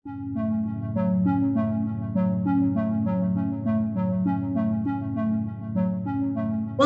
Un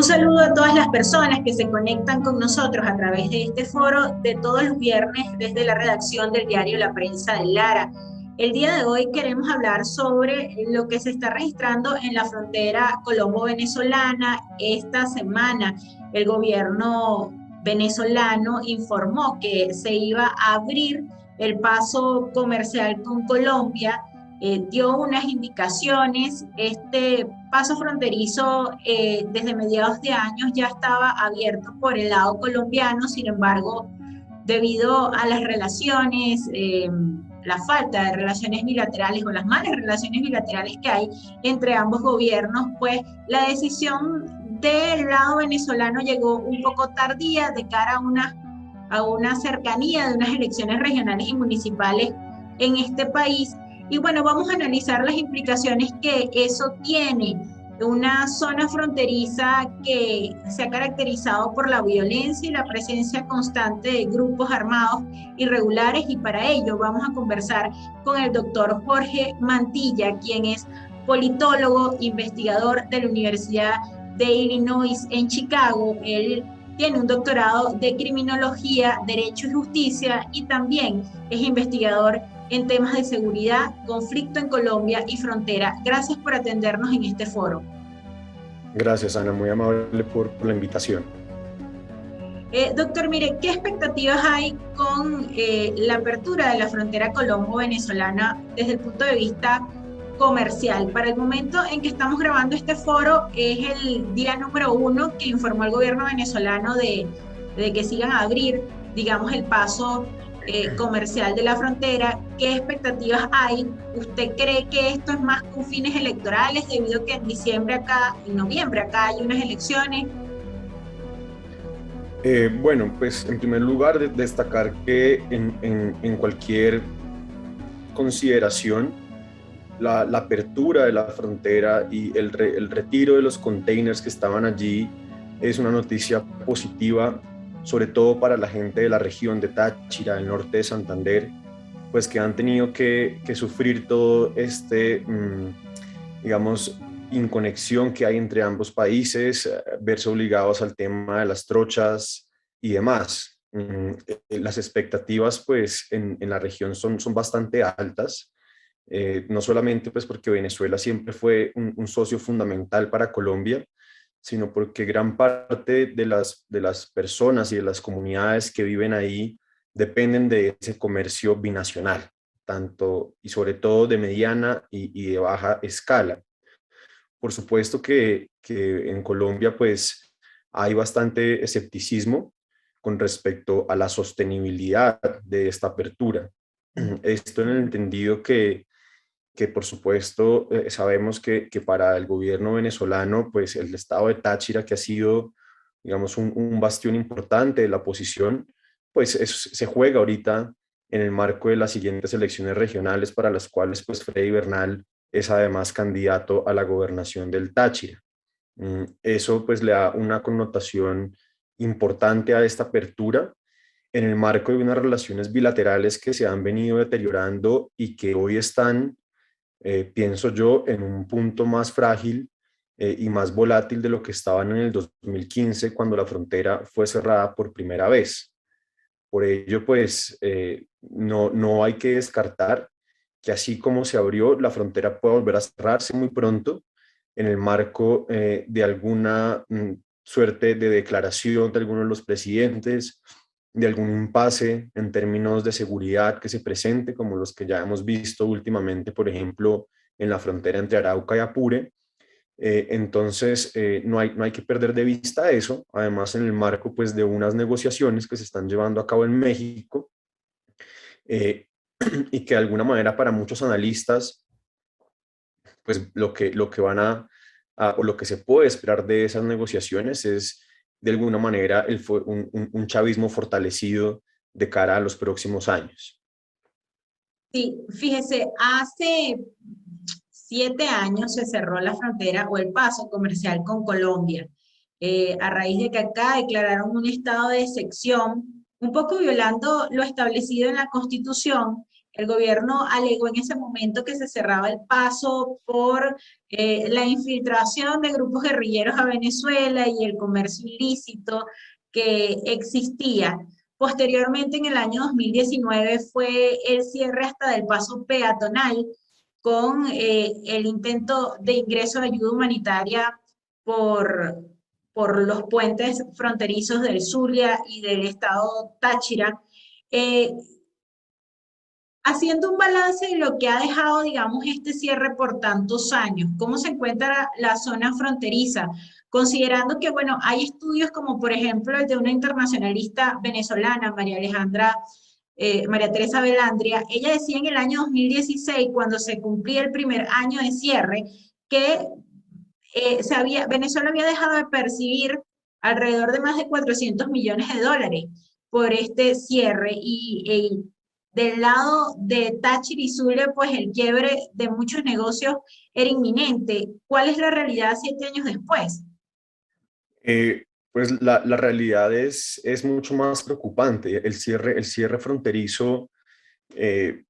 saludo a todas las personas que se conectan con nosotros a través de este foro de todos los viernes desde la redacción del diario La Prensa de Lara. El día de hoy queremos hablar sobre lo que se está registrando en la frontera colombo-venezolana. Esta semana el gobierno venezolano informó que se iba a abrir el paso comercial con Colombia. Dio unas indicaciones. Este paso fronterizo desde mediados de años ya estaba abierto por el lado colombiano. Sin embargo, debido a las relaciones, la falta de relaciones bilaterales o las malas relaciones bilaterales que hay entre ambos gobiernos, pues la decisión del lado venezolano llegó un poco tardía de cara a una cercanía de unas elecciones regionales y municipales en este país. Y bueno, vamos a analizar las implicaciones que eso tiene. Una zona fronteriza que se ha caracterizado por la violencia y la presencia constante de grupos armados irregulares, y para ello vamos a conversar con el doctor Jorge Mantilla, quien es politólogo, investigador de la Universidad de Illinois en Chicago. Él tiene un doctorado de criminología, derecho y justicia, y también es investigador en temas de seguridad, conflicto en Colombia y frontera. Gracias por atendernos en este foro. Gracias, Ana, muy amable por la invitación. Doctor, mire, ¿qué expectativas hay con la apertura de la frontera colombo-venezolana desde el punto de vista comercial? Para el momento en que estamos grabando este foro es el día número 1 que informó el gobierno venezolano de que sigan a abrir, digamos, el paso comercial de la frontera. ¿Qué expectativas hay? ¿Usted cree que esto es más con fines electorales debido a que en noviembre acá hay unas elecciones? Bueno, pues en primer lugar destacar que en cualquier consideración, la apertura de la frontera y el retiro de los containers que estaban allí es una noticia positiva, sobre todo para la gente de la región de Táchira, del norte de Santander, pues que han tenido que sufrir todo digamos, inconexión que hay entre ambos países, verse obligados al tema de las trochas y demás. Las expectativas pues en la región son bastante altas, no solamente pues porque Venezuela siempre fue un socio fundamental para Colombia, sino porque gran parte de las personas y de las comunidades que viven ahí dependen de ese comercio binacional, tanto y sobre todo de mediana y de baja escala. Por supuesto que en Colombia pues hay bastante escepticismo con respecto a la sostenibilidad de esta apertura. Esto en el entendido que por supuesto sabemos que para el gobierno venezolano pues el estado de Táchira, que ha sido digamos un bastión importante de la oposición, pues se juega ahorita en el marco de las siguientes elecciones regionales para las cuales pues Freddy Bernal es además candidato a la gobernación del Táchira. Eso pues le da una connotación importante a esta apertura en el marco de unas relaciones bilaterales que se han venido deteriorando y que hoy están, pienso yo, en un punto más frágil y más volátil de lo que estaban en el 2015 cuando la frontera fue cerrada por primera vez. Por ello, pues, no hay que descartar que así como se abrió, la frontera puede volver a cerrarse muy pronto en el marco de alguna suerte de declaración de alguno de los presidentes, de algún impasse en términos de seguridad que se presente, como los que ya hemos visto últimamente, por ejemplo, en la frontera entre Arauca y Apure. Entonces, no hay que perder de vista eso, además en el marco pues, de unas negociaciones que se están llevando a cabo en México, y que de alguna manera para muchos analistas, pues lo que van o lo que se puede esperar de esas negociaciones es de alguna manera un chavismo fortalecido de cara a los próximos años. Sí, fíjese, hace 7 años se cerró la frontera o el paso comercial con Colombia, a raíz de que acá declararon un estado de excepción, un poco violando lo establecido en la Constitución. El gobierno alegó en ese momento que se cerraba el paso por la infiltración de grupos guerrilleros a Venezuela y el comercio ilícito que existía. Posteriormente, en el año 2019, fue el cierre hasta del paso peatonal con el intento de ingreso de ayuda humanitaria por, por los puentes fronterizos del Zulia y del estado Táchira. Eh, Haciendo un balance de lo que ha dejado, digamos, este cierre por tantos años, ¿cómo se encuentra la zona fronteriza? Considerando que, bueno, hay estudios como, por ejemplo, el de una internacionalista venezolana, María Teresa Velandria. Ella decía en el año 2016, cuando se cumplía el primer año de cierre, que Venezuela había dejado de percibir alrededor de más de 400 millones de dólares por este cierre y del lado de Táchira y Zulia, pues el quiebre de muchos negocios era inminente. ¿Cuál es la realidad 7 años después? Pues la realidad es mucho más preocupante. El cierre fronterizo, eh,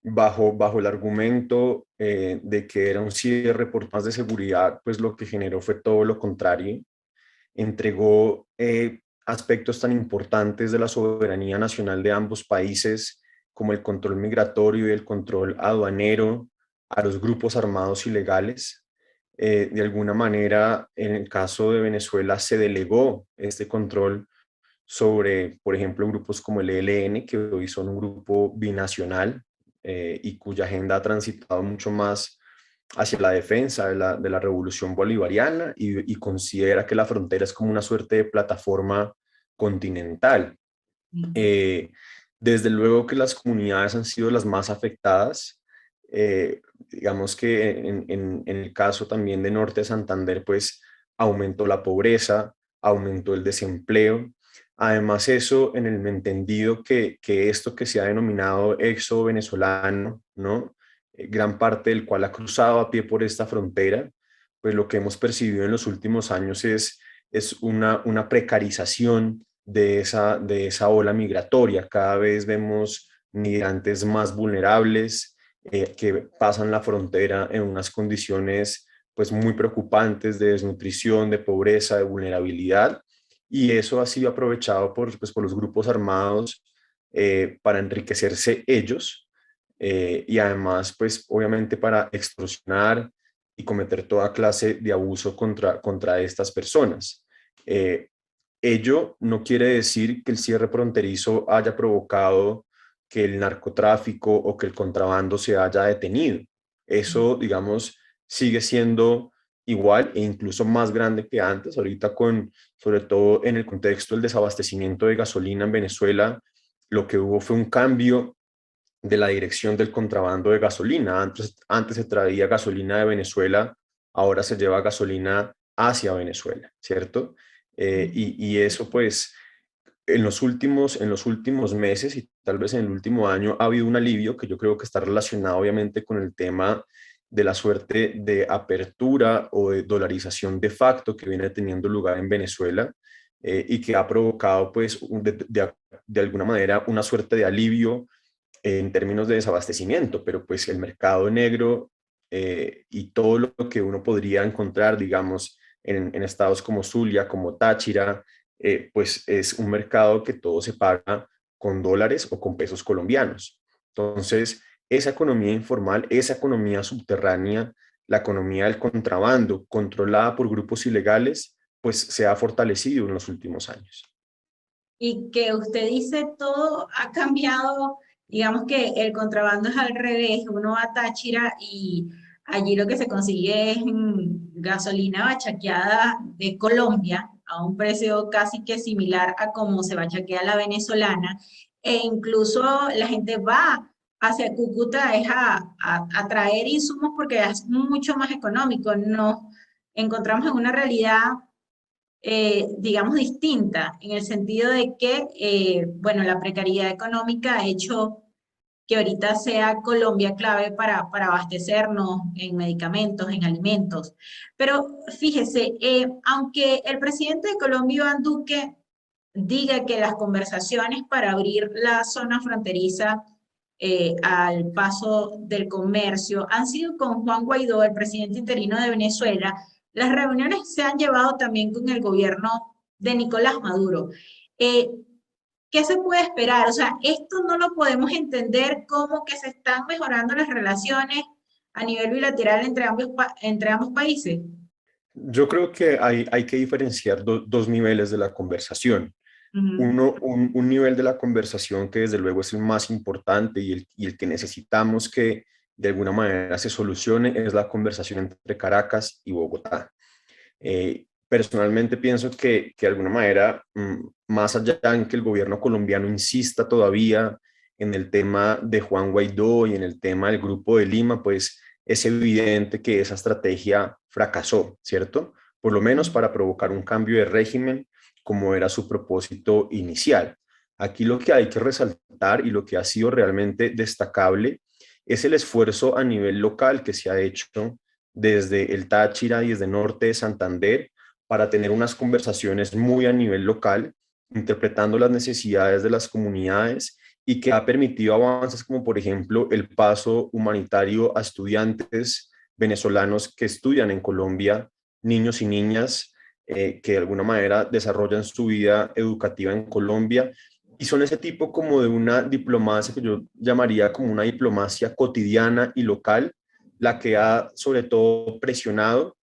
bajo el argumento de que era un cierre por más de seguridad, pues lo que generó fue todo lo contrario. Entregó aspectos tan importantes de la soberanía nacional de ambos países, como el control migratorio y el control aduanero, a los grupos armados ilegales. De alguna manera, en el caso de Venezuela, se delegó este control sobre, por ejemplo, grupos como el ELN, que hoy son un grupo binacional y cuya agenda ha transitado mucho más hacia la defensa de la revolución bolivariana y considera que la frontera es como una suerte de plataforma continental. Eh, Desde luego que las comunidades han sido las más afectadas. Digamos que en el caso también de Norte de Santander, pues aumentó la pobreza, aumentó el desempleo. Además, eso en el entendido que esto que se ha denominado éxodo venezolano, ¿no? Gran parte del cual ha cruzado a pie por esta frontera, pues lo que hemos percibido en los últimos años es una precarización de esa ola migratoria. Cada vez vemos migrantes más vulnerables que pasan la frontera en unas condiciones pues muy preocupantes de desnutrición, de pobreza, de vulnerabilidad, y eso ha sido aprovechado por los grupos armados para enriquecerse ellos y además pues obviamente para extorsionar y cometer toda clase de abuso contra estas personas. Eh, Ello no quiere decir que el cierre fronterizo haya provocado que el narcotráfico o que el contrabando se haya detenido. Eso, digamos, sigue siendo igual e incluso más grande que antes. Ahorita sobre todo en el contexto del desabastecimiento de gasolina en Venezuela, lo que hubo fue un cambio de la dirección del contrabando de gasolina. Antes se traía gasolina de Venezuela, ahora se lleva gasolina hacia Venezuela, ¿cierto? Y eso pues en los últimos meses y tal vez en el último año ha habido un alivio que yo creo que está relacionado obviamente con el tema de la suerte de apertura o de dolarización de facto que viene teniendo lugar en Venezuela y que ha provocado pues de alguna manera una suerte de alivio en términos de desabastecimiento, pero pues el mercado negro y todo lo que uno podría encontrar, digamos, en estados como Zulia, como Táchira, pues es un mercado que todo se paga con dólares o con pesos colombianos. Entonces, esa economía informal, esa economía subterránea, la economía del contrabando controlada por grupos ilegales, pues se ha fortalecido en los últimos años. Y que usted dice todo ha cambiado, digamos que el contrabando es al revés, uno va a Táchira y allí lo que se consigue es gasolina bachaqueada de Colombia a un precio casi que similar a como se bachaquea la venezolana, e incluso la gente va hacia Cúcuta es a traer insumos porque es mucho más económico. Nos encontramos en una realidad digamos, distinta, en el sentido de que, bueno, la precariedad económica ha hecho que ahorita sea Colombia clave para abastecernos en medicamentos, en alimentos. Pero fíjese, aunque el presidente de Colombia, Iván Duque, diga que las conversaciones para abrir la zona fronteriza al paso del comercio han sido con Juan Guaidó, el presidente interino de Venezuela. Las reuniones se han llevado también con el gobierno de Nicolás Maduro. Eh, ¿Qué se puede esperar? O sea, esto no lo podemos entender como que se están mejorando las relaciones a nivel bilateral entre ambos países. Yo creo que hay que diferenciar dos niveles de la conversación. Ujú, Uno, un nivel de la conversación que desde luego es el más importante y el que necesitamos que de alguna manera se solucione es la conversación entre Caracas y Bogotá. Personalmente pienso que de alguna manera, más allá en que el gobierno colombiano insista todavía en el tema de Juan Guaidó y en el tema del Grupo de Lima, pues es evidente que esa estrategia fracasó, ¿cierto? Por lo menos para provocar un cambio de régimen como era su propósito inicial. Aquí lo que hay que resaltar y lo que ha sido realmente destacable es el esfuerzo a nivel local que se ha hecho desde el Táchira y desde el norte de Santander para tener unas conversaciones muy a nivel local, interpretando las necesidades de las comunidades y que ha permitido avances como por ejemplo el paso humanitario a estudiantes venezolanos que estudian en Colombia, niños y niñas que de alguna manera desarrollan su vida educativa en Colombia y son ese tipo como de una diplomacia que yo llamaría como una diplomacia cotidiana y local, la que ha sobre todo presionado,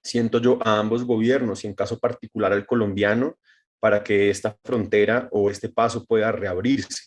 siento yo, a ambos gobiernos y en caso particular al colombiano para que esta frontera o este paso pueda reabrirse.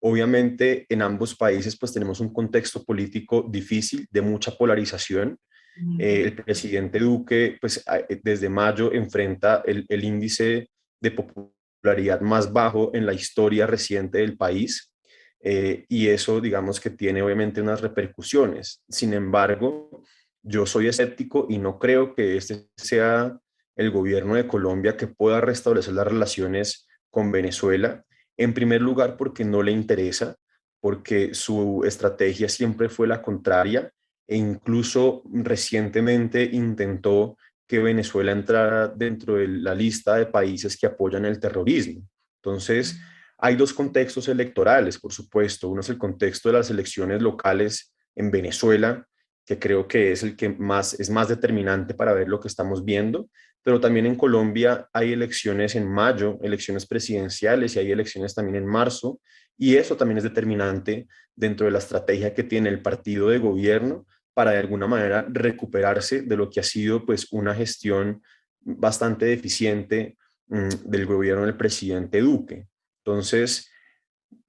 Obviamente en ambos países pues tenemos un contexto político difícil, de mucha polarización. ujú, El presidente Duque pues desde mayo enfrenta el índice de popularidad más bajo en la historia reciente del país. Y eso digamos que tiene obviamente unas repercusiones. Sin embargo, yo soy escéptico y no creo que este sea el gobierno de Colombia que pueda restablecer las relaciones con Venezuela. En primer lugar, porque no le interesa, porque su estrategia siempre fue la contraria e incluso recientemente intentó que Venezuela entrara dentro de la lista de países que apoyan el terrorismo. Entonces, hay dos contextos electorales, por supuesto. Uno es el contexto de las elecciones locales en Venezuela, que creo que es el que es más determinante para ver lo que estamos viendo, pero también en Colombia hay elecciones en mayo, elecciones presidenciales y hay elecciones también en marzo, y eso también es determinante dentro de la estrategia que tiene el partido de gobierno para de alguna manera recuperarse de lo que ha sido pues una gestión bastante deficiente del gobierno del presidente Duque. Entonces,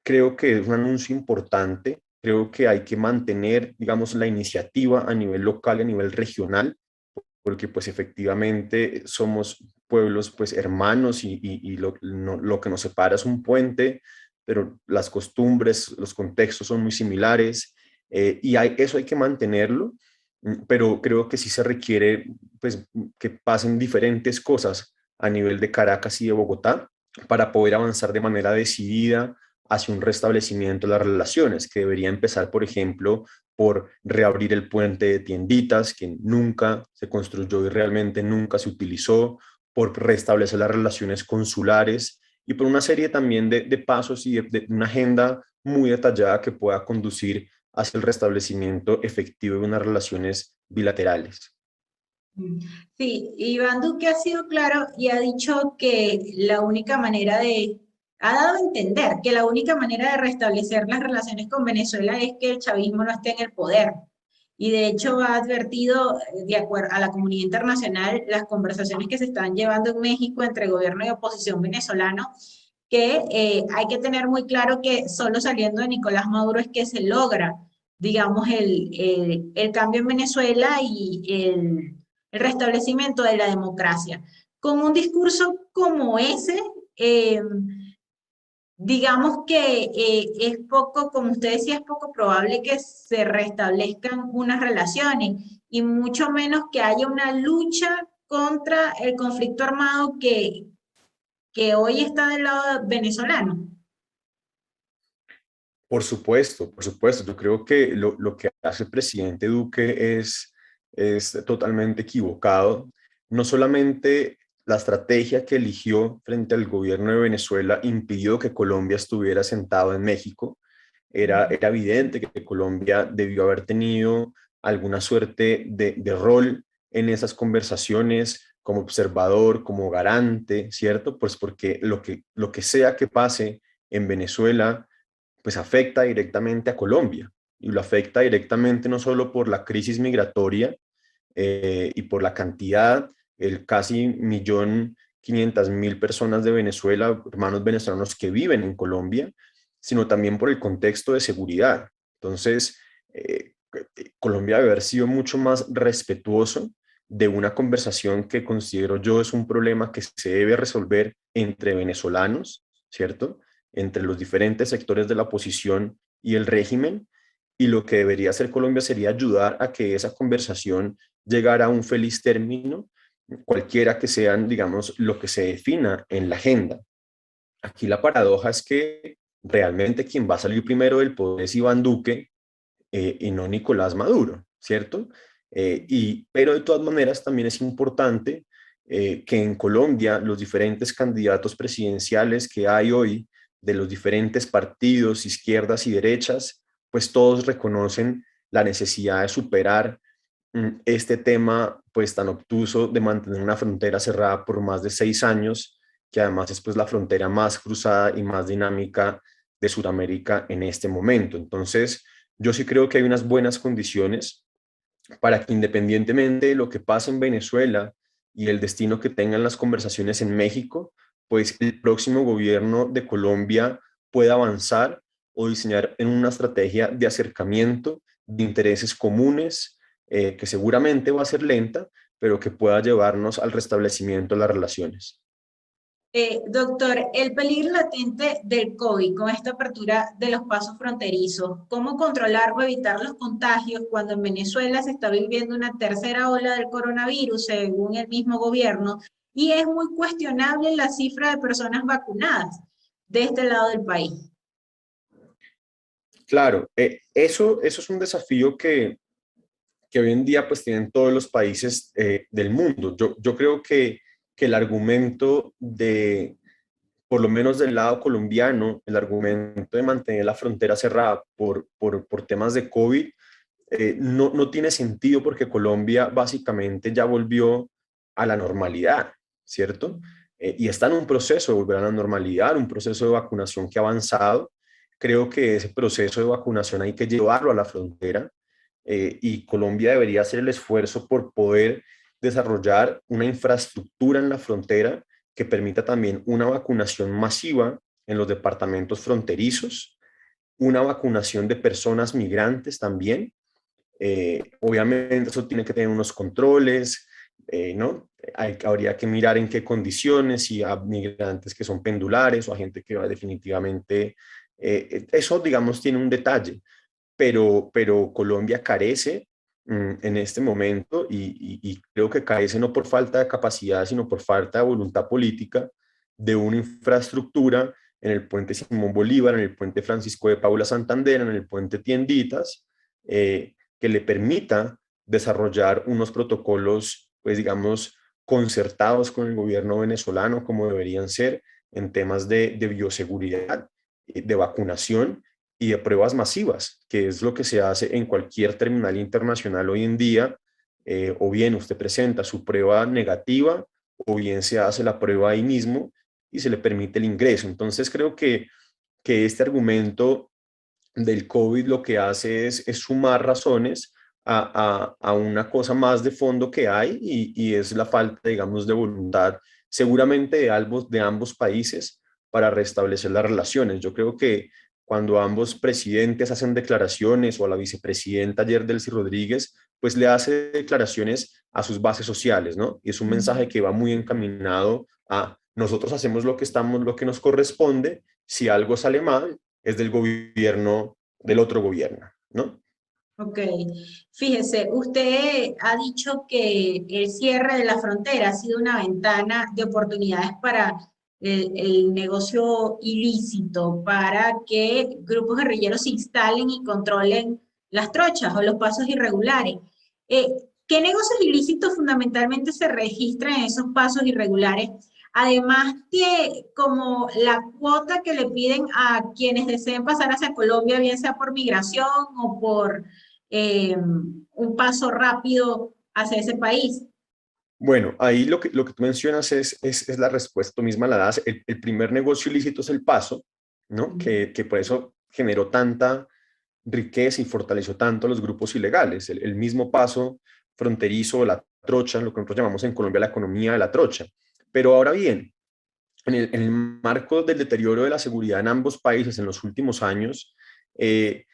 creo que es un anuncio importante, creo que hay que mantener, digamos, la iniciativa a nivel local, a nivel regional, porque pues efectivamente somos pueblos pues hermanos y lo que nos separa es un puente, pero las costumbres, los contextos son muy similares eso hay que mantenerlo, pero creo que sí se requiere pues que pasen diferentes cosas a nivel de Caracas y de Bogotá para poder avanzar de manera decidida hacia un restablecimiento de las relaciones, que debería empezar, por ejemplo, por reabrir el puente de Tienditas, que nunca se construyó y realmente nunca se utilizó, por restablecer las relaciones consulares y por una serie también de pasos y de una agenda muy detallada que pueda conducir hacia el restablecimiento efectivo de unas relaciones bilaterales. ujú. Sí, Iván Duque ha sido claro y ha dicho que la única manera ha dado a entender que la única manera de restablecer las relaciones con Venezuela es que el chavismo no esté en el poder. Y de hecho ha advertido, de acuerdo a la comunidad internacional, las conversaciones que se están llevando en México entre gobierno y oposición venezolano, que hay que tener muy claro que solo saliendo de Nicolás Maduro es que se logra, digamos, el cambio en Venezuela y el restablecimiento de la democracia. Con un discurso como ese, eh, digamos que es poco, como usted decía, es poco probable que se restablezcan unas relaciones y mucho menos que haya una lucha contra el conflicto armado que hoy está del lado venezolano. Por supuesto, por supuesto. Yo creo que lo que hace el presidente Duque es totalmente equivocado. No solamente la estrategia que eligió frente al gobierno de Venezuela impidió que Colombia estuviera sentado en México, era evidente que Colombia debió haber tenido alguna suerte de rol en esas conversaciones como observador, como garante, ¿cierto? Pues porque lo que sea que pase en Venezuela, pues afecta directamente a Colombia y lo afecta directamente no solo por la crisis migratoria y por la cantidad, el casi 1.500.000 personas de Venezuela, hermanos venezolanos que viven en Colombia, sino también por el contexto de seguridad. Entonces, Colombia debe haber sido mucho más respetuoso de una conversación que considero yo es un problema que se debe resolver entre venezolanos, ¿cierto? Entre los diferentes sectores de la oposición y el régimen, y lo que debería hacer Colombia sería ayudar a que esa conversación llegara a un feliz término, cualquiera que sean, digamos, lo que se defina en la agenda. Aquí la paradoja es que realmente quien va a salir primero del poder es Iván Duque y no Nicolás Maduro, ¿cierto? Pero de todas maneras también es importante que en Colombia los diferentes candidatos presidenciales que hay hoy de los diferentes partidos, izquierdas y derechas, pues todos reconocen la necesidad de superar este tema pues tan obtuso de mantener una frontera cerrada por más de 6 años, que además es pues la frontera más cruzada y más dinámica de Sudamérica en este momento. Entonces, yo sí creo que hay unas buenas condiciones para que independientemente de lo que pase en Venezuela y el destino que tengan las conversaciones en México, pues el próximo gobierno de Colombia pueda avanzar o diseñar en una estrategia de acercamiento de intereses comunes, que seguramente va a ser lenta, pero que pueda llevarnos al restablecimiento de las relaciones. Doctor, el peligro latente del COVID con esta apertura de los pasos fronterizos, ¿cómo controlar o evitar los contagios cuando en Venezuela se está viviendo una tercera ola del coronavirus, según el mismo gobierno, y es muy cuestionable la cifra de personas vacunadas de este lado del país? Claro, eso es un desafío que hoy en día pues tienen todos los países del mundo. Yo creo que el argumento de, por lo menos del lado colombiano, el argumento de mantener la frontera cerrada por temas de COVID, no tiene sentido porque Colombia básicamente ya volvió a la normalidad, ¿cierto? Y está en un proceso de volver a la normalidad, un proceso de vacunación que ha avanzado. Creo que ese proceso de vacunación hay que llevarlo a la frontera y Colombia debería hacer el esfuerzo por poder desarrollar una infraestructura en la frontera que permita también una vacunación masiva en los departamentos fronterizos, una vacunación de personas migrantes también. Obviamente eso tiene que tener unos controles, ¿no? Habría que mirar en qué condiciones, si a migrantes que son pendulares o a gente que va definitivamente, eso digamos tiene un detalle, pero Colombia carece en este momento y creo que carece no por falta de capacidad, sino por falta de voluntad política de una infraestructura en el puente Simón Bolívar, en el puente Francisco de Paula Santander, en el puente Tienditas, que le permita desarrollar unos protocolos, pues digamos, concertados con el gobierno venezolano, como deberían ser en temas de bioseguridad, de vacunación y de pruebas masivas, que es lo que se hace en cualquier terminal internacional hoy en día. O bien usted presenta su prueba negativa, o bien se hace la prueba ahí mismo y se le permite el ingreso. Entonces creo que este argumento del COVID lo que hace es sumar razones a una cosa más de fondo que hay y es la falta, digamos, de voluntad seguramente de ambos países para restablecer las relaciones. Yo creo que cuando ambos presidentes hacen declaraciones o a la vicepresidenta ayer Delcy Rodríguez, pues le hace declaraciones a sus bases sociales, ¿no? Y es un mensaje que va muy encaminado a nosotros hacemos lo que estamos, lo que nos corresponde, si algo sale mal, es del gobierno, del otro gobierno, ¿no? Ok, fíjese, usted ha dicho que el cierre de la frontera ha sido una ventana de oportunidades para el negocio ilícito, para que grupos guerrilleros se instalen y controlen las trochas o los pasos irregulares. Eh, ¿Qué negocios ilícitos fundamentalmente se registran en esos pasos irregulares? además de como la cuota que le piden a quienes deseen pasar hacia Colombia, bien sea por migración o por un paso rápido hacia ese país. Bueno, ahí lo que tú mencionas es la respuesta, tú misma la das. El primer negocio ilícito es el paso, ¿no? Que por eso generó tanta riqueza y fortaleció tanto a los grupos ilegales. El mismo paso fronterizo, la trocha, lo que nosotros llamamos en Colombia la economía de la trocha. Pero ahora bien, en el marco del deterioro de la seguridad en ambos países en los últimos años, eh,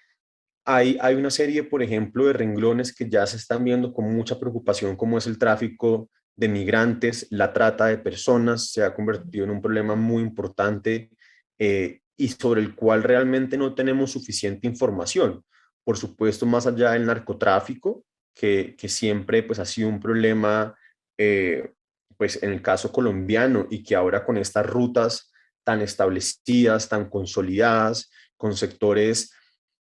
hay una serie, por ejemplo, de renglones que ya se están viendo con mucha preocupación, como es el tráfico de migrantes, la trata de personas, se ha convertido en un problema muy importante y sobre el cual realmente no tenemos suficiente información. Por supuesto, más allá del narcotráfico, que siempre pues, ha sido un problema, pues en el caso colombiano y que ahora con estas rutas tan establecidas, tan consolidadas, con sectores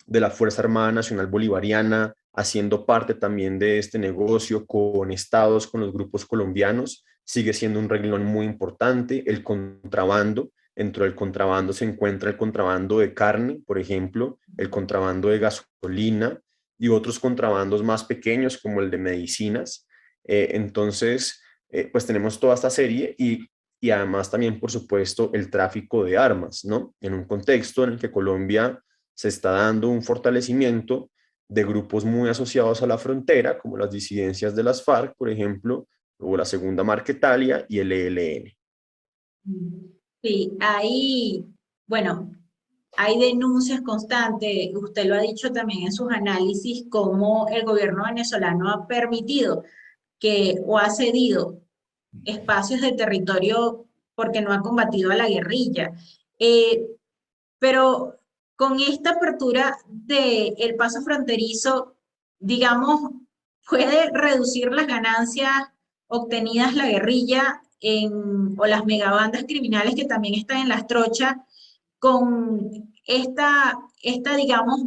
de la Fuerza Armada Nacional Bolivariana, haciendo parte también de este negocio con estados, con los grupos colombianos, sigue siendo un renglón muy importante. El contrabando, dentro del contrabando se encuentra el contrabando de carne, por ejemplo, el contrabando de gasolina y otros contrabandos más pequeños como el de medicinas. Pues tenemos toda esta serie y además también, por supuesto, el tráfico de armas, ¿no? En un contexto en el que Colombia se está dando un fortalecimiento de grupos muy asociados a la frontera, como las disidencias de las FARC, por ejemplo, o la Segunda Marquetalia y el ELN. Sí, hay, bueno, hay denuncias constantes, usted lo ha dicho también en sus análisis, cómo el gobierno venezolano ha permitido que o ha cedido espacios de territorio porque no ha combatido a la guerrilla. Eh, pero con esta apertura del paso fronterizo, digamos, puede reducir las ganancias obtenidas la guerrilla o las megabandas criminales que también están en las trochas con digamos,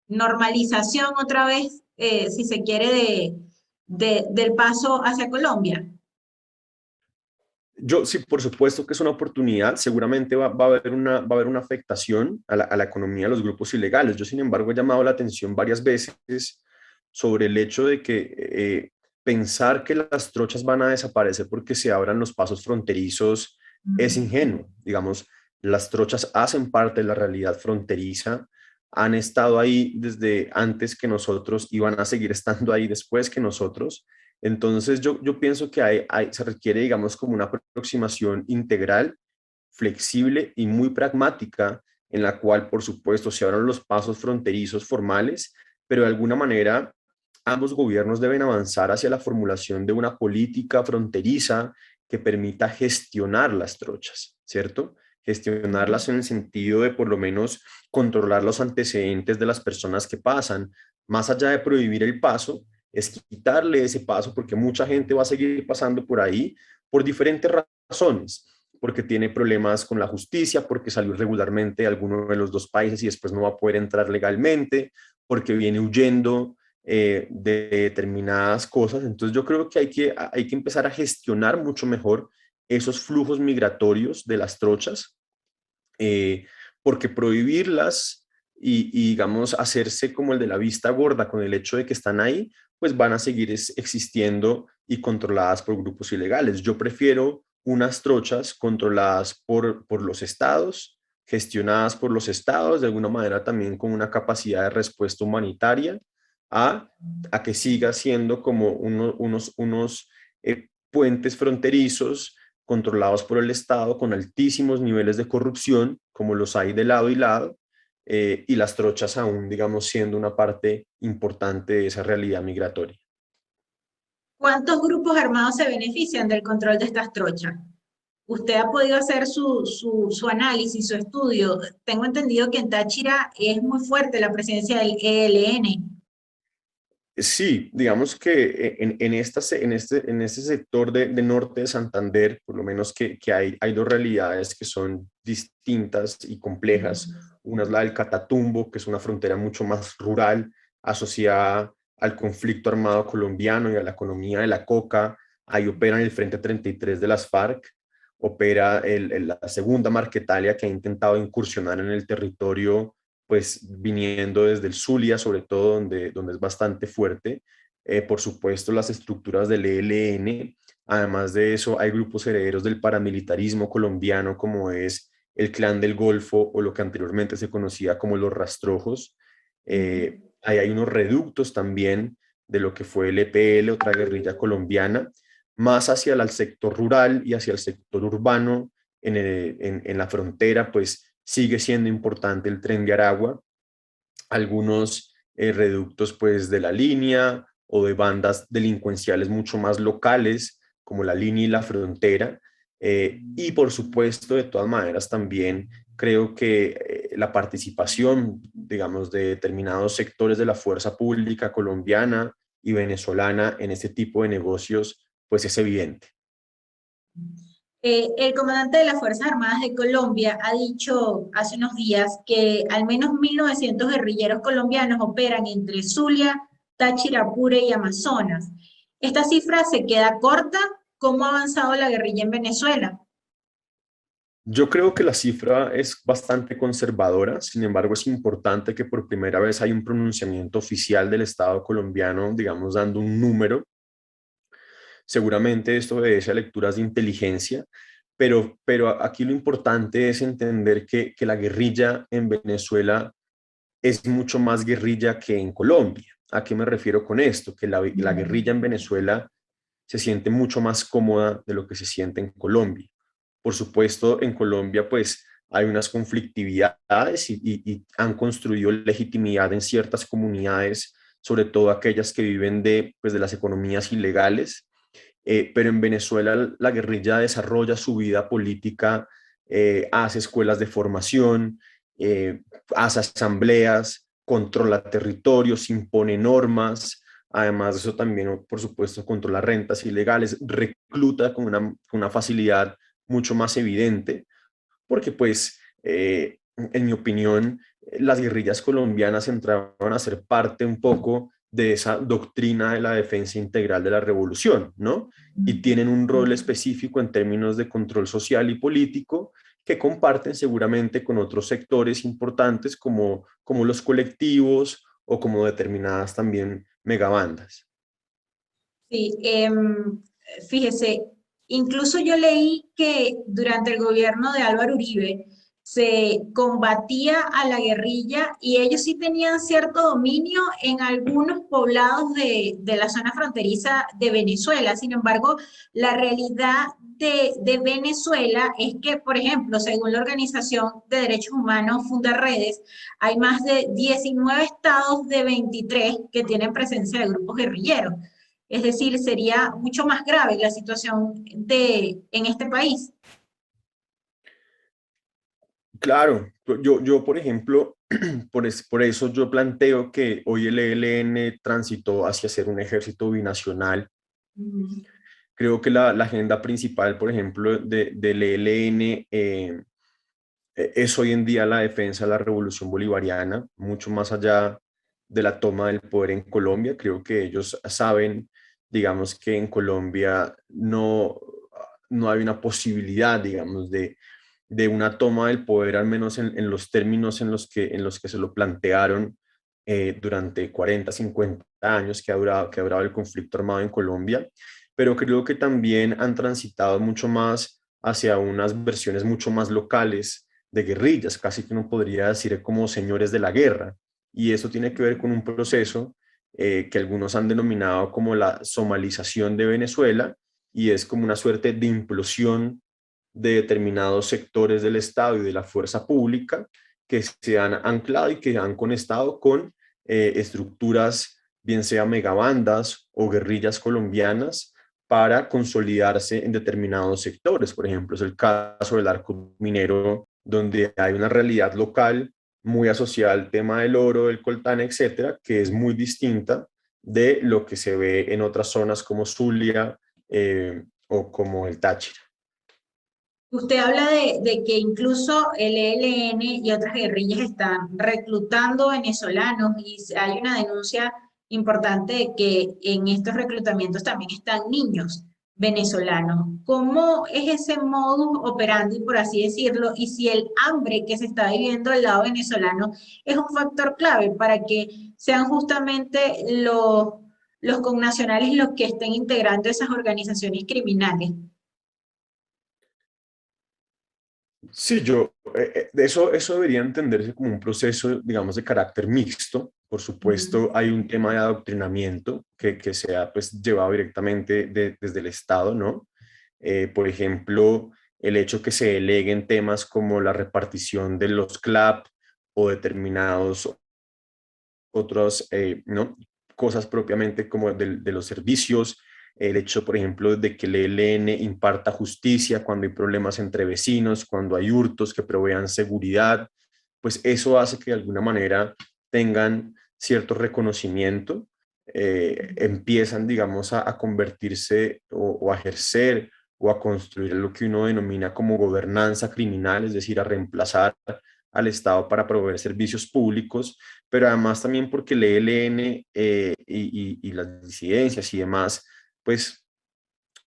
normalización otra vez, si se quiere, del paso hacia Colombia. Yo sí, por supuesto que es una oportunidad, seguramente va a haber una afectación a la economía de los grupos ilegales. Yo, sin embargo, he llamado la atención varias veces sobre el hecho de que pensar que las trochas van a desaparecer porque se abran los pasos fronterizos es ingenuo. Digamos, las trochas hacen parte de la realidad fronteriza, han estado ahí desde antes que nosotros y van a seguir estando ahí después que nosotros. Entonces yo pienso que se requiere, digamos, como una aproximación integral, flexible y muy pragmática, en la cual, por supuesto, se abran los pasos fronterizos formales, pero de alguna manera ambos gobiernos deben avanzar hacia la formulación de una política fronteriza que permita gestionar las trochas, ¿cierto? Gestionarlas en el sentido de por lo menos controlar los antecedentes de las personas que pasan, más allá de prohibir el paso, es quitarle ese paso porque mucha gente va a seguir pasando por ahí por diferentes razones, porque tiene problemas con la justicia, porque salió irregularmente de alguno de los dos países y después no va a poder entrar legalmente, porque viene huyendo de determinadas cosas. Entonces yo creo que hay que empezar a gestionar mucho mejor esos flujos migratorios de las trochas, eh, porque prohibirlas digamos, hacerse como el de la vista gorda con el hecho de que están ahí, pues van a seguir existiendo y controladas por grupos ilegales. Yo prefiero unas trochas controladas por los estados, gestionadas por los estados, de alguna manera también con una capacidad de respuesta humanitaria, a, a que siga siendo como unos puentes fronterizos controlados por el Estado con altísimos niveles de corrupción, como los hay de lado y lado, y las trochas aún, digamos, siendo una parte importante de esa realidad migratoria. ¿Cuántos grupos armados se benefician del control de estas trochas? Usted ha podido hacer su análisis, su estudio. Tengo entendido que en Táchira es muy fuerte la presencia del ELN. Sí, digamos que en este sector de norte de Santander, por lo menos que hay dos realidades que son distintas y complejas. Una es la del Catatumbo, que es una frontera mucho más rural, asociada al conflicto armado colombiano y a la economía de la coca. Ahí operan el Frente 33 de las FARC. opera la segunda Marquetalia, que ha intentado incursionar en el territorio, pues viniendo desde el Zulia, sobre todo, donde es bastante fuerte. Por supuesto, las estructuras del ELN. Además de eso, hay grupos herederos del paramilitarismo colombiano, como es el Clan del Golfo o lo que anteriormente se conocía como los Rastrojos. Ahí hay unos reductos también de lo que fue el EPL, otra guerrilla colombiana, más hacia el sector rural y hacia el sector urbano, en la frontera, pues sigue siendo importante el Tren de Aragua, algunos reductos pues de la línea o de bandas delincuenciales mucho más locales, como la línea y la frontera, y por supuesto, de todas maneras, también creo que la participación, digamos, de determinados sectores de la fuerza pública colombiana y venezolana en este tipo de negocios, pues es evidente. El comandante de las Fuerzas Armadas de Colombia ha dicho hace unos días que al menos 1.900 guerrilleros colombianos operan entre Zulia, Táchira, Apure y Amazonas. ¿Esta cifra se queda corta? ¿Cómo ha avanzado la guerrilla en Venezuela? Yo creo que la cifra es bastante conservadora, sin embargo es importante que por primera vez hay un pronunciamiento oficial del Estado colombiano, digamos, dando un número. Seguramente esto obedece a lecturas de inteligencia, pero aquí lo importante es entender que la guerrilla en Venezuela es mucho más guerrilla que en Colombia. ¿A qué me refiero con esto? Que la guerrilla en Venezuela se siente mucho más cómoda de lo que se siente en Colombia. Por supuesto, en Colombia pues hay unas conflictividades y han construido legitimidad en ciertas comunidades, sobre todo aquellas que viven pues, de las economías ilegales, pero en Venezuela la guerrilla desarrolla su vida política, hace escuelas de formación, eh, hace asambleas, controla territorios, impone normas. Además de eso también, por supuesto, controla rentas ilegales, recluta con una facilidad mucho más evidente, porque pues, en mi opinión, las guerrillas colombianas entraron a ser parte un poco de esa doctrina de la defensa integral de la revolución, ¿no? Y tienen un rol específico en términos de control social y político que comparten seguramente con otros sectores importantes como los colectivos o como determinadas también megabandas. Sí, fíjese, incluso yo leí que durante el gobierno de Álvaro Uribe se combatía a la guerrilla y ellos sí tenían cierto dominio en algunos poblados de la zona fronteriza de Venezuela. Sin embargo, la realidad de Venezuela es que, por ejemplo, según la Organización de Derechos Humanos Fundarredes, hay más de 19 estados de 23 que tienen presencia de grupos guerrilleros. Es decir, sería mucho más grave la situación en este país. Claro, yo por ejemplo, por eso yo planteo que hoy el ELN transitó hacia ser un ejército binacional. Ujú. Creo que la agenda principal, por ejemplo, del ELN es hoy en día la defensa de la revolución bolivariana, mucho más allá de la toma del poder en Colombia. Creo que ellos saben, digamos, que en Colombia no hay una posibilidad, digamos, de una toma del poder, al menos en los términos en los que se lo plantearon durante 40, 50 años que ha durado el conflicto armado en Colombia, pero creo que también han transitado mucho más hacia unas versiones mucho más locales de guerrillas, casi que uno podría decir como señores de la guerra, y eso tiene que ver con un proceso que algunos han denominado como la somalización de Venezuela, y es como una suerte de implosión de determinados sectores del Estado y de la fuerza pública que se han anclado y que han conectado con estructuras, bien sea megabandas o guerrillas colombianas, para consolidarse en determinados sectores. Por ejemplo, es el caso del arco minero, donde hay una realidad local muy asociada al tema del oro, del coltán, etcétera, que es muy distinta de lo que se ve en otras zonas como Zulia o como el Táchira. Usted habla de que incluso el ELN y otras guerrillas están reclutando venezolanos y hay una denuncia importante de que en estos reclutamientos también están niños. venezolanos. ¿Cómo es ese modus operandi, por así decirlo? Y si el hambre que se está viviendo del lado venezolano es un factor clave para que sean justamente los connacionales los que estén integrando esas organizaciones criminales. Sí, eso debería entenderse como un proceso, digamos, de carácter mixto. Por supuesto, Mm. hay un tema de adoctrinamiento que se ha pues, llevado directamente desde el Estado, ¿no? Por ejemplo, el hecho que se deleguen temas como la repartición de los CLAP o determinados otras ¿no? cosas propiamente como de los servicios, el hecho, por ejemplo, de que el ELN imparta justicia cuando hay problemas entre vecinos, cuando hay hurtos que provean seguridad, pues eso hace que de alguna manera tengan cierto reconocimiento, empiezan, digamos, a convertirse o a ejercer o a construir lo que uno denomina como gobernanza criminal, es decir, a reemplazar al Estado para proveer servicios públicos, pero además también porque el ELN y las disidencias y demás, pues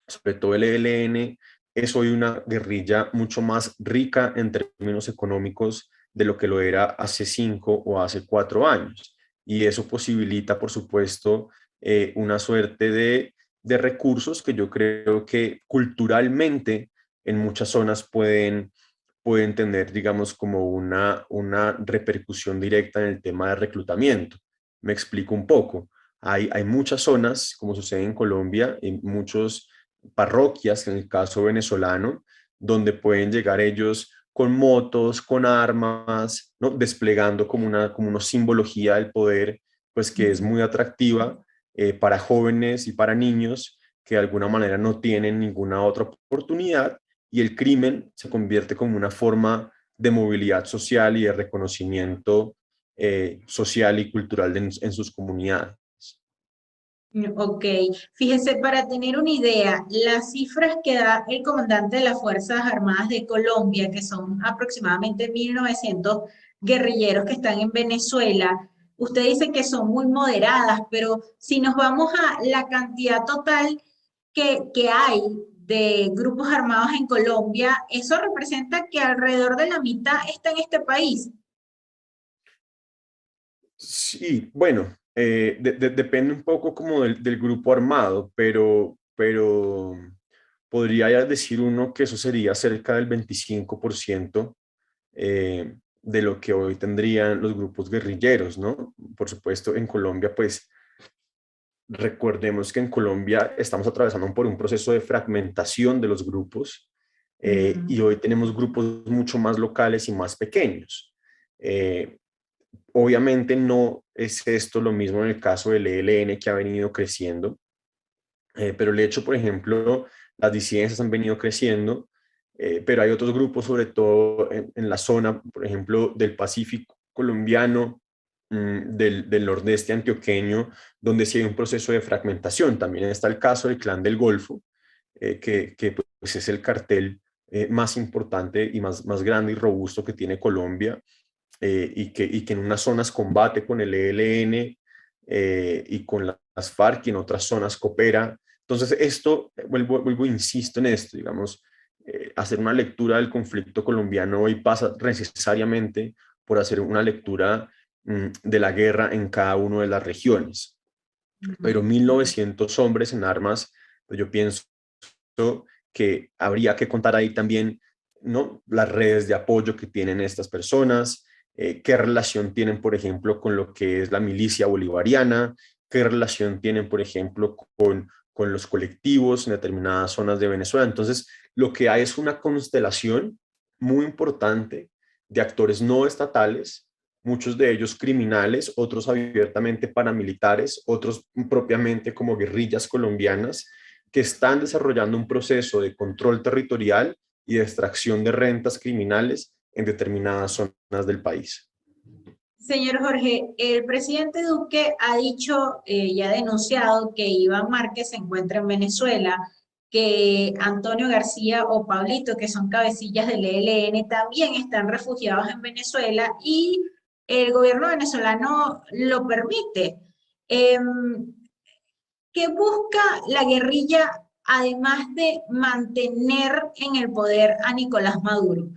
sobre todo el ELN es hoy una guerrilla mucho más rica en términos económicos de lo que lo era hace 5 o hace 4 años. Y eso posibilita, por supuesto, una suerte de recursos que yo creo que culturalmente en muchas zonas pueden tener, digamos, como una repercusión directa en el tema de reclutamiento. Me explico un poco. Hay muchas zonas, como sucede en Colombia, en muchas parroquias, en el caso venezolano, donde pueden llegar ellos con motos, con armas, ¿no? Desplegando como una simbología del poder, pues que es muy atractiva para jóvenes y para niños que de alguna manera no tienen ninguna otra oportunidad y el crimen se convierte como una forma de movilidad social y de reconocimiento social y cultural en sus comunidades. Ok, fíjese, para tener una idea, las cifras que da el comandante de las Fuerzas Armadas de Colombia, que son aproximadamente 1.900 guerrilleros que están en Venezuela, usted dice que son muy moderadas, pero si nos vamos a la cantidad total que hay de grupos armados en Colombia, eso representa que alrededor de la mitad está en este país. Sí, bueno, depende un poco como del grupo armado, pero podría ya decir uno que eso sería cerca del 25% de lo que hoy tendrían los grupos guerrilleros, ¿no? Por supuesto, en Colombia, pues recordemos que en Colombia estamos atravesando por un proceso de fragmentación de los grupos y Mm. hoy tenemos grupos mucho más locales y más pequeños. Eh, Obviamente no es esto lo mismo en el caso del ELN que ha venido creciendo, pero el hecho, por ejemplo, las disidencias han venido creciendo, pero hay otros grupos, sobre todo en la zona, por ejemplo, del Pacífico colombiano, del nordeste antioqueño, donde sí hay un proceso de fragmentación. También está el caso del Clan del Golfo, que pues es el cartel más importante y más grande y robusto que tiene Colombia, y que en unas zonas combate con el ELN y con las FARC y en otras zonas coopera. Entonces, esto, insisto en esto, digamos, hacer una lectura del conflicto colombiano hoy pasa necesariamente por hacer una lectura de la guerra en cada una de las regiones. Pero Mm. 1.900 hombres en armas, pues yo pienso que habría que contar ahí también, ¿no? Las redes de apoyo que tienen estas personas, qué relación tienen, por ejemplo, con lo que es la milicia bolivariana, qué relación tienen, por ejemplo, con los colectivos en determinadas zonas de Venezuela. Entonces, lo que hay es una constelación muy importante de actores no estatales, muchos de ellos criminales, otros abiertamente paramilitares, otros propiamente como guerrillas colombianas, que están desarrollando un proceso de control territorial y de extracción de rentas criminales en determinadas zonas del país. Señor Jorge, el presidente Duque ha dicho y ha denunciado que Iván Márquez se encuentra en Venezuela, que Antonio García o Pablito, que son cabecillas del ELN, también están refugiados en Venezuela y el gobierno venezolano lo permite. Em, ¿Qué busca la guerrilla además de mantener en el poder a Nicolás Maduro?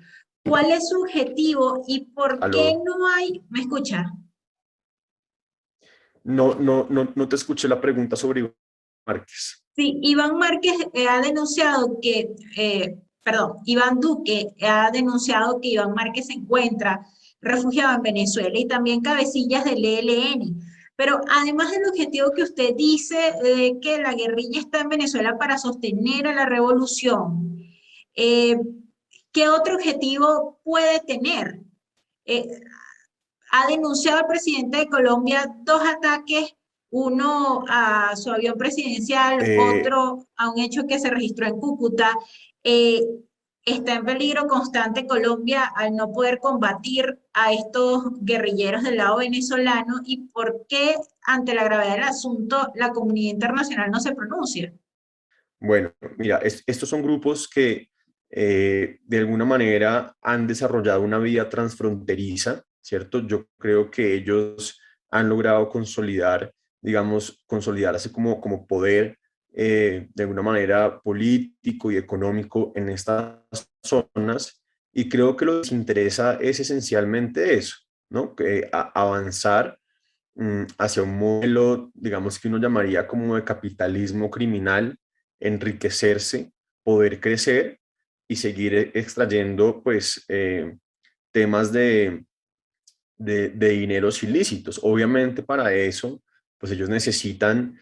¿Cuál es su objetivo y por qué Aló. no hay, ¿me escucha? No te escuché la pregunta sobre Iván Márquez. Sí, Iván Márquez ha denunciado que, perdón, Iván Duque ha denunciado que Iván Márquez se encuentra refugiado en Venezuela y también cabecillas del ELN. Pero además del objetivo que usted dice de que la guerrilla está en Venezuela para sostener a la revolución, eh, ¿qué otro objetivo puede tener? Eh, Ha denunciado el presidente de Colombia dos ataques, uno a su avión presidencial, Eh, otro a un hecho que se registró en Cúcuta. Eh, Está en peligro constante Colombia al no poder combatir a estos guerrilleros del lado venezolano y por qué ante la gravedad del asunto la comunidad internacional no se pronuncia. bueno, mira, estos son grupos que de alguna manera han desarrollado una vía transfronteriza, ¿cierto? Yo creo que ellos han logrado consolidar, digamos, consolidarse como poder de alguna manera político y económico en estas zonas, y creo que lo que les interesa es esencialmente eso, ¿no? Que avanzar hacia un modelo, digamos que uno llamaría como de capitalismo criminal, enriquecerse, poder crecer y seguir extrayendo pues temas de dineros ilícitos. Obviamente para eso pues ellos necesitan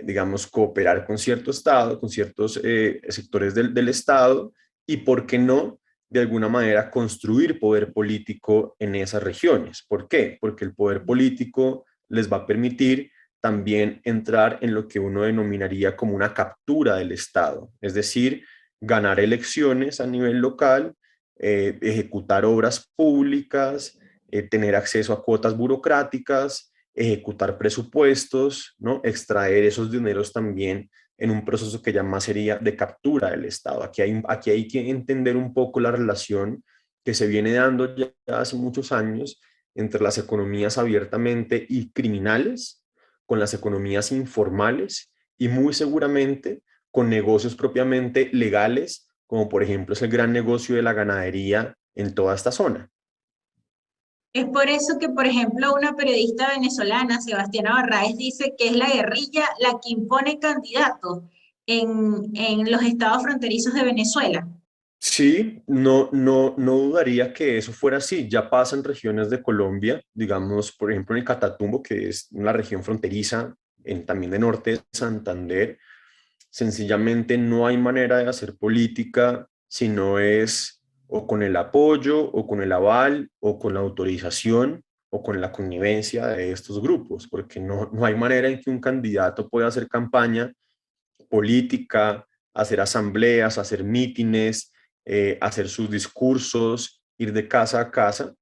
digamos cooperar con cierto estado, con ciertos sectores del estado y por qué no de alguna manera construir poder político en esas regiones. ¿Por qué? Porque el poder político les va a permitir también entrar en lo que uno denominaría como una captura del Estado, es decir, ganar elecciones a nivel local, ejecutar obras públicas, tener acceso a cuotas burocráticas, ejecutar presupuestos, ¿no? Extraer esos dineros también en un proceso que ya más sería de captura del Estado. Aquí hay que entender un poco la relación que se viene dando ya hace muchos años entre las economías abiertamente y criminales con las economías informales y muy seguramente con negocios propiamente legales, como por ejemplo es el gran negocio de la ganadería en toda esta zona. Es por eso que, por ejemplo, una periodista venezolana, Sebastiana Barraez, dice que es la guerrilla la que impone candidatos en los estados fronterizos de Venezuela. Sí, no dudaría que eso fuera así. Ya pasa en regiones de Colombia, digamos, por ejemplo, en el Catatumbo, que es una región fronteriza, también de norte de Santander. Sencillamente no hay manera de hacer política si no es o con el apoyo, o con el aval, o con la autorización, o con la connivencia de estos grupos, porque no hay manera en que un candidato pueda hacer campaña política, hacer asambleas, hacer mítines, hacer sus discursos, ir de casa a casa,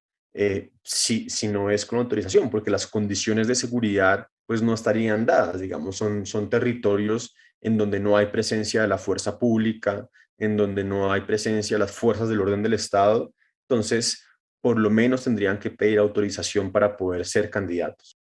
si no es con autorización, porque las condiciones de seguridad pues no estarían dadas, digamos, son territorios en donde no hay presencia de la fuerza pública, en donde no hay presencia de las fuerzas del orden del Estado, entonces por lo menos tendrían que pedir autorización para poder ser candidatos.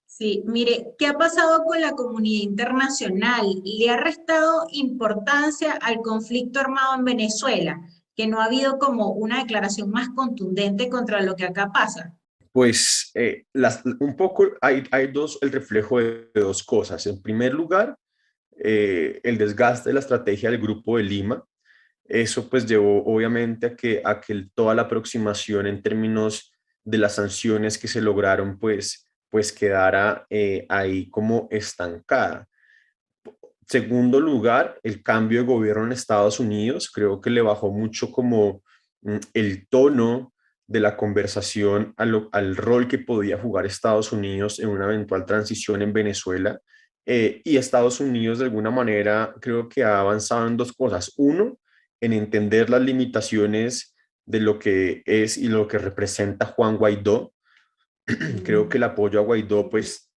Sí, mire, ¿qué ha pasado con la comunidad internacional? ¿Le ha restado importancia al conflicto armado en Venezuela? Que no ha habido como una declaración más contundente contra lo que acá pasa. Pues un poco hay el reflejo de dos cosas. En primer lugar, el desgaste de la estrategia del Grupo de Lima. Eso pues llevó obviamente a que toda la aproximación en términos de las sanciones que se lograron pues quedara ahí como estancada. Segundo lugar, el cambio de gobierno en Estados Unidos creo que le bajó mucho como el tono de la conversación al rol que podía jugar Estados Unidos en una eventual transición en Venezuela. Y Estados Unidos de alguna manera creo que ha avanzado en dos cosas. Uno, en entender las limitaciones de lo que es y lo que representa Juan Guaidó. Creo que el apoyo a Guaidó pues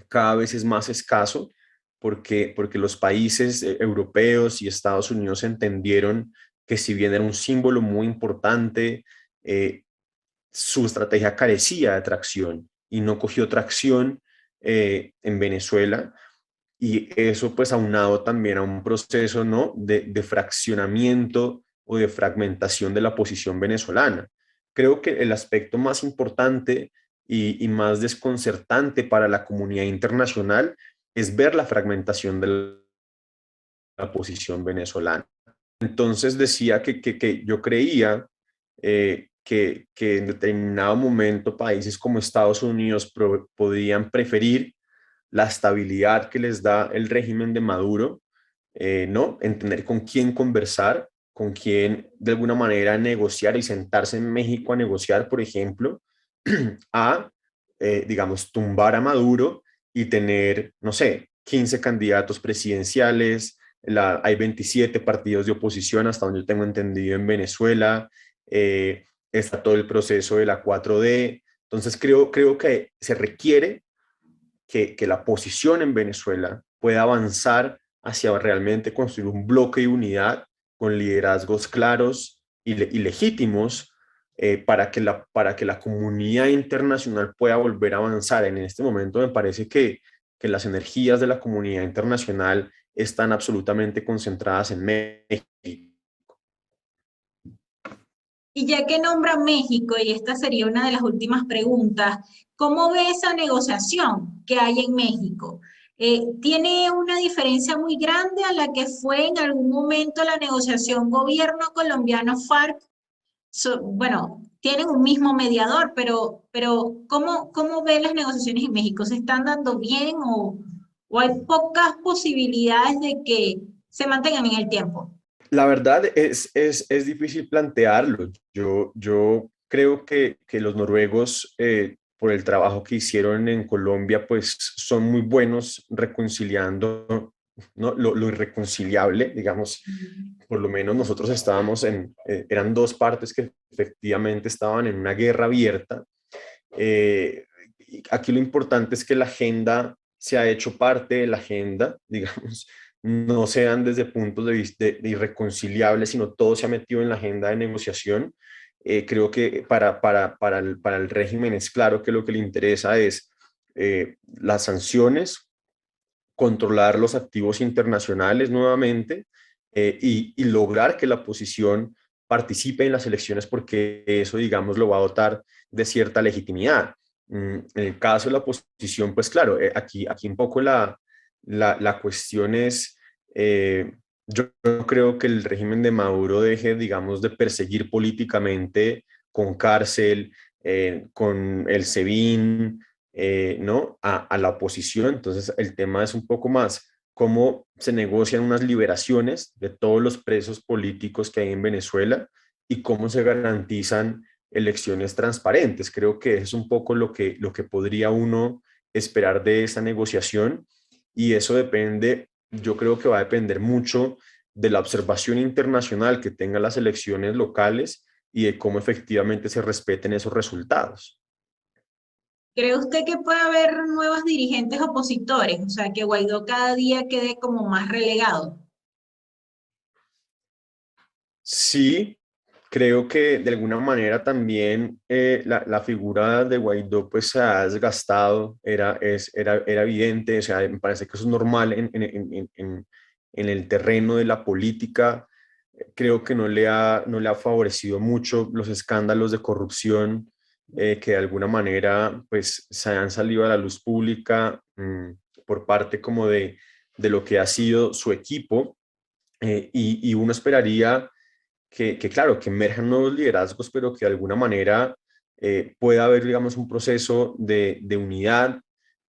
cada vez es más escaso porque los países europeos y Estados Unidos entendieron que si bien era un símbolo muy importante, su estrategia carecía de tracción y no cogió tracción en Venezuela. y eso pues aunado también a un proceso, ¿no?, de fraccionamiento o de fragmentación de la posición venezolana. Creo que el aspecto más importante y más desconcertante para la comunidad internacional es ver la fragmentación de la posición venezolana. Entonces decía que yo creía que en determinado momento países como Estados Unidos podían preferir la estabilidad que les da el régimen de Maduro, ¿no? Entender con quién conversar, con quién de alguna manera negociar y sentarse en México a negociar, por ejemplo, a, digamos, tumbar a Maduro y tener, no sé, 15 candidatos presidenciales, hay 27 partidos de oposición, hasta donde yo tengo entendido, en Venezuela, está todo el proceso de la 4D. Entonces creo que se requiere que la posición en Venezuela pueda avanzar hacia realmente construir un bloque de unidad con liderazgos claros y legítimos, para que la comunidad internacional pueda volver a avanzar. En este momento me parece que las energías de la comunidad internacional están absolutamente concentradas en México. Y ya que nombra México, y esta sería una de las últimas preguntas, ¿cómo ve esa negociación que hay en México? ¿Tiene una diferencia muy grande a la que fue en algún momento la negociación gobierno colombiano-FARC? Bueno, tienen un mismo mediador, pero ¿cómo ve las negociaciones en México? ¿Se están dando bien o hay pocas posibilidades de que se mantengan en el tiempo? La verdad es difícil plantearlo. Yo creo que los noruegos, por el trabajo que hicieron en Colombia, pues son muy buenos reconciliando, ¿no?, lo irreconciliable, digamos. Por lo menos nosotros estábamos eran dos partes que efectivamente estaban en una guerra abierta. Aquí lo importante es que la agenda se ha hecho parte de la agenda, digamos, no sean desde puntos de vista de irreconciliables, sino todo se ha metido en la agenda de negociación. Creo que para el régimen es claro que lo que le interesa es las sanciones, controlar los activos internacionales nuevamente, y lograr que la oposición participe en las elecciones, porque eso, digamos, lo va a dotar de cierta legitimidad. En el caso de la oposición, pues claro, aquí un poco la cuestión es, yo no creo que el régimen de Maduro deje, digamos, de perseguir políticamente con cárcel, con el SEBIN, ¿no?, a la oposición. Entonces el tema es un poco más cómo se negocian unas liberaciones de todos los presos políticos que hay en Venezuela y cómo se garantizan elecciones transparentes. Creo que es un poco lo que podría uno esperar de esa negociación, y eso depende, yo creo que va a depender mucho de la observación internacional que tengan las elecciones locales y de cómo efectivamente se respeten esos resultados. ¿Cree usted que puede haber nuevos dirigentes opositores? O sea, que Guaidó cada día quede como más relegado. Sí, creo que de alguna manera también, la figura de Guaidó pues se ha desgastado, era evidente. O sea, me parece que eso es normal en el terreno de la política. Creo que no le ha favorecido mucho los escándalos de corrupción, que de alguna manera pues se han salido a la luz pública, por parte como de lo que ha sido su equipo. Y uno esperaría claro, que emerjan nuevos liderazgos, pero que de alguna manera pueda haber, digamos, un proceso de unidad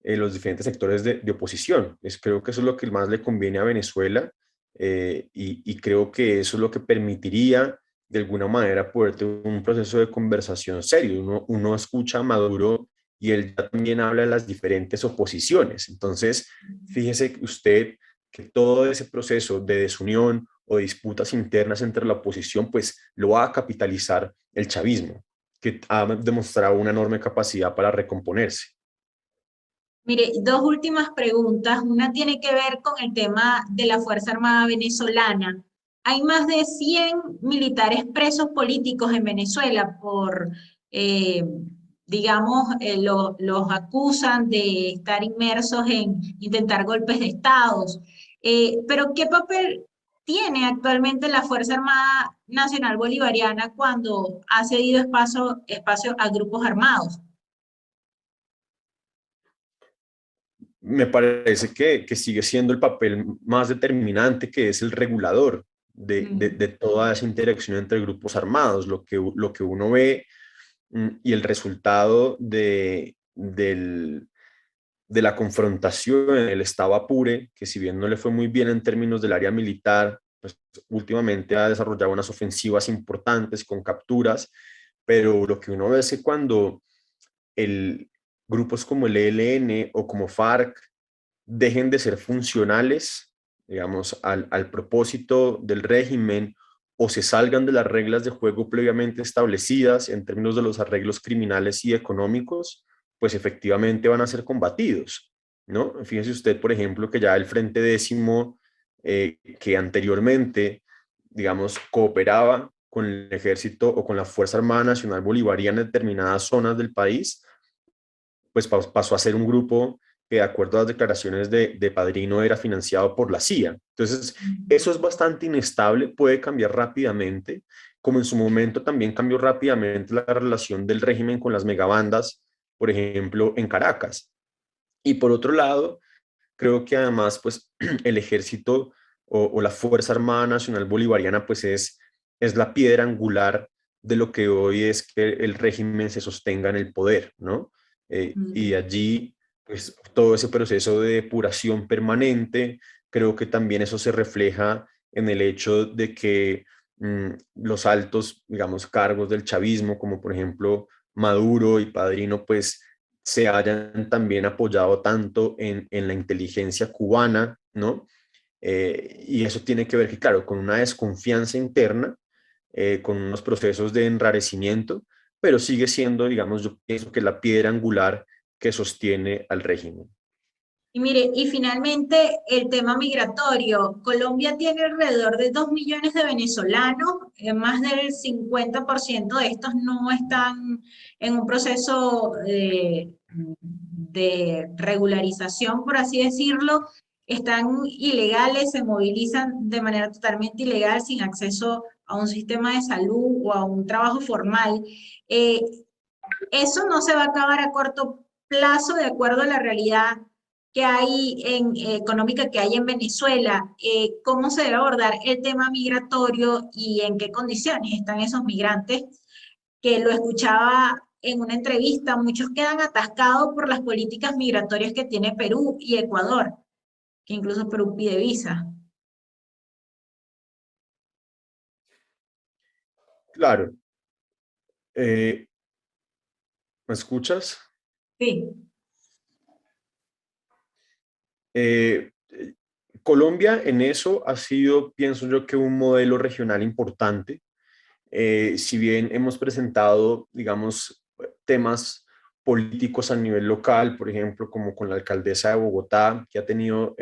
en los diferentes sectores de oposición. Creo que eso es lo que más le conviene a Venezuela, y creo que eso es lo que permitiría de alguna manera poder tener un proceso de conversación serio. Uno escucha a Maduro y él ya también habla de las diferentes oposiciones. Entonces, fíjese usted que todo ese proceso de desunión o disputas internas entre la oposición, pues lo va a capitalizar el chavismo, que ha demostrado una enorme capacidad para recomponerse. Mire, dos últimas preguntas. Una tiene que ver con el tema de la Fuerza Armada venezolana. Hay más de 100 militares presos políticos en Venezuela por eh, digamos, los acusan de estar inmersos en intentar golpes de estados. Pero ¿qué papel tiene actualmente la Fuerza Armada Nacional Bolivariana cuando ha cedido espacio a grupos armados? Me parece que sigue siendo el papel más determinante, que es el regulador de Mm. toda esa interacción entre grupos armados. Lo que uno ve y el resultado de la confrontación en el estado Apure, que si bien no le fue muy bien en términos del área militar, pues últimamente ha desarrollado unas ofensivas importantes con capturas, pero lo que uno ve es que cuando el, grupos como el ELN o como FARC dejen de ser funcionales, digamos, al propósito del régimen o se salgan de las reglas de juego previamente establecidas en términos de los arreglos criminales y económicos, pues efectivamente van a ser combatidos, ¿no? Fíjese usted, por ejemplo, que ya el Frente Décimo, que anteriormente, digamos, cooperaba con el ejército o con la Fuerza Armada Nacional Bolivariana en determinadas zonas del país, pues pasó a ser un grupo que de acuerdo a las declaraciones de Padrino era financiado por la CIA. Entonces, eso es bastante inestable, puede cambiar rápidamente, como en su momento también cambió rápidamente la relación del régimen con las megabandas, por ejemplo, en Caracas. Y por otro lado, creo que además, pues, el ejército o la Fuerza Armada Nacional Bolivariana, pues es la piedra angular de lo que hoy es que el régimen se sostenga en el poder, ¿no? Y Mm. allí, pues, todo ese proceso de depuración permanente, creo que también eso se refleja en el hecho de que los altos, digamos, cargos del chavismo, como por ejemplo Maduro y Padrino, pues se hayan también apoyado tanto en la inteligencia cubana, ¿no? Y eso tiene que ver, que, claro, con una desconfianza interna, con unos procesos de enrarecimiento, pero sigue siendo, digamos, yo pienso que la piedra angular que sostiene al régimen. Y mire, y finalmente el tema migratorio. Colombia tiene alrededor de 2 millones de venezolanos, más del 50% de estos no están en un proceso de regularización, por así decirlo, están ilegales, se movilizan de manera totalmente ilegal, sin acceso a un sistema de salud o a un trabajo formal. Eh, Eso no se va a acabar a corto plazo de acuerdo a la realidad que hay económica que hay en Venezuela. ¿Cómo se debe abordar el tema migratorio y en qué condiciones están esos migrantes? Que lo escuchaba en una entrevista, muchos quedan atascados por las políticas migratorias que tiene Perú y Ecuador, que incluso Perú pide visa. Claro, ¿me escuchas? Sí. Eh, Colombia en eso ha sido, pienso yo, que un modelo regional importante. Si bien hemos presentado, digamos, temas políticos a nivel local, por ejemplo, como con la alcaldesa de Bogotá, que ha tenido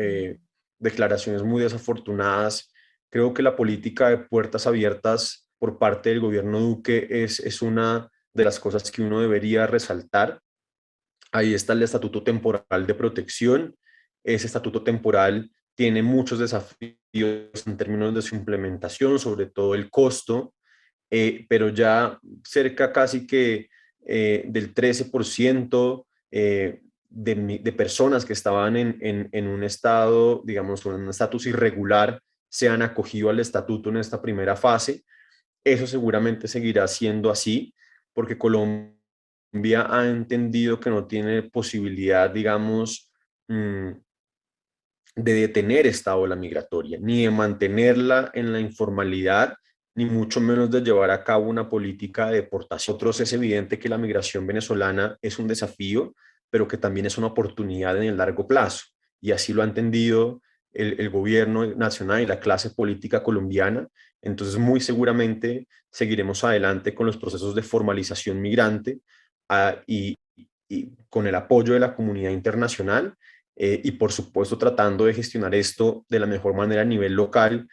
declaraciones muy desafortunadas, creo que la política de puertas abiertas por parte del gobierno Duque es una de las cosas que uno debería resaltar. Ahí está el estatuto temporal de protección. Ese estatuto temporal tiene muchos desafíos en términos de su implementación, sobre todo el costo, pero ya cerca casi que del 13% de personas que estaban en un estado, digamos, en un estatus irregular, se han acogido al estatuto en esta primera fase. Eso seguramente seguirá siendo así, porque Colombia ha entendido que no tiene posibilidad, digamos, de detener esta ola migratoria, ni de mantenerla en la informalidad, ni mucho menos de llevar a cabo una política de deportación. Otros es evidente que la migración venezolana es un desafío, pero que también es una oportunidad en el largo plazo. Y así lo ha entendido el gobierno nacional y la clase política colombiana. Entonces, muy seguramente seguiremos adelante con los procesos de formalización migrante y con el apoyo de la comunidad internacional y por supuesto tratando de gestionar esto de la mejor manera a nivel local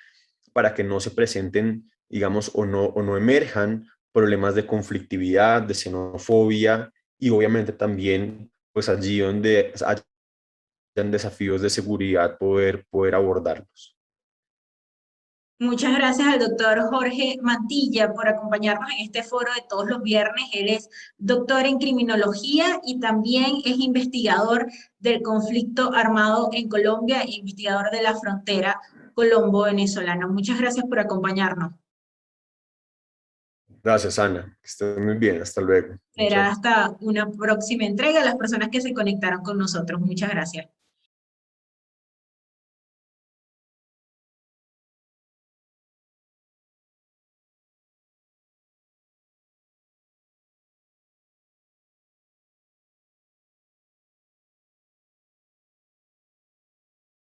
para que no se presenten, digamos, o no emerjan problemas de conflictividad, de xenofobia y obviamente también pues allí donde hayan desafíos de seguridad poder abordarlos. Muchas gracias al doctor Jorge Mantilla por acompañarnos en este foro de todos los viernes. Él es doctor en criminología y también es investigador del conflicto armado en Colombia e investigador de la frontera colombo-venezolana. Muchas gracias por acompañarnos. Gracias, Ana. Que estés muy bien. Hasta luego. Será Chao. hasta una próxima entrega a las personas que se conectaron con nosotros. Muchas gracias.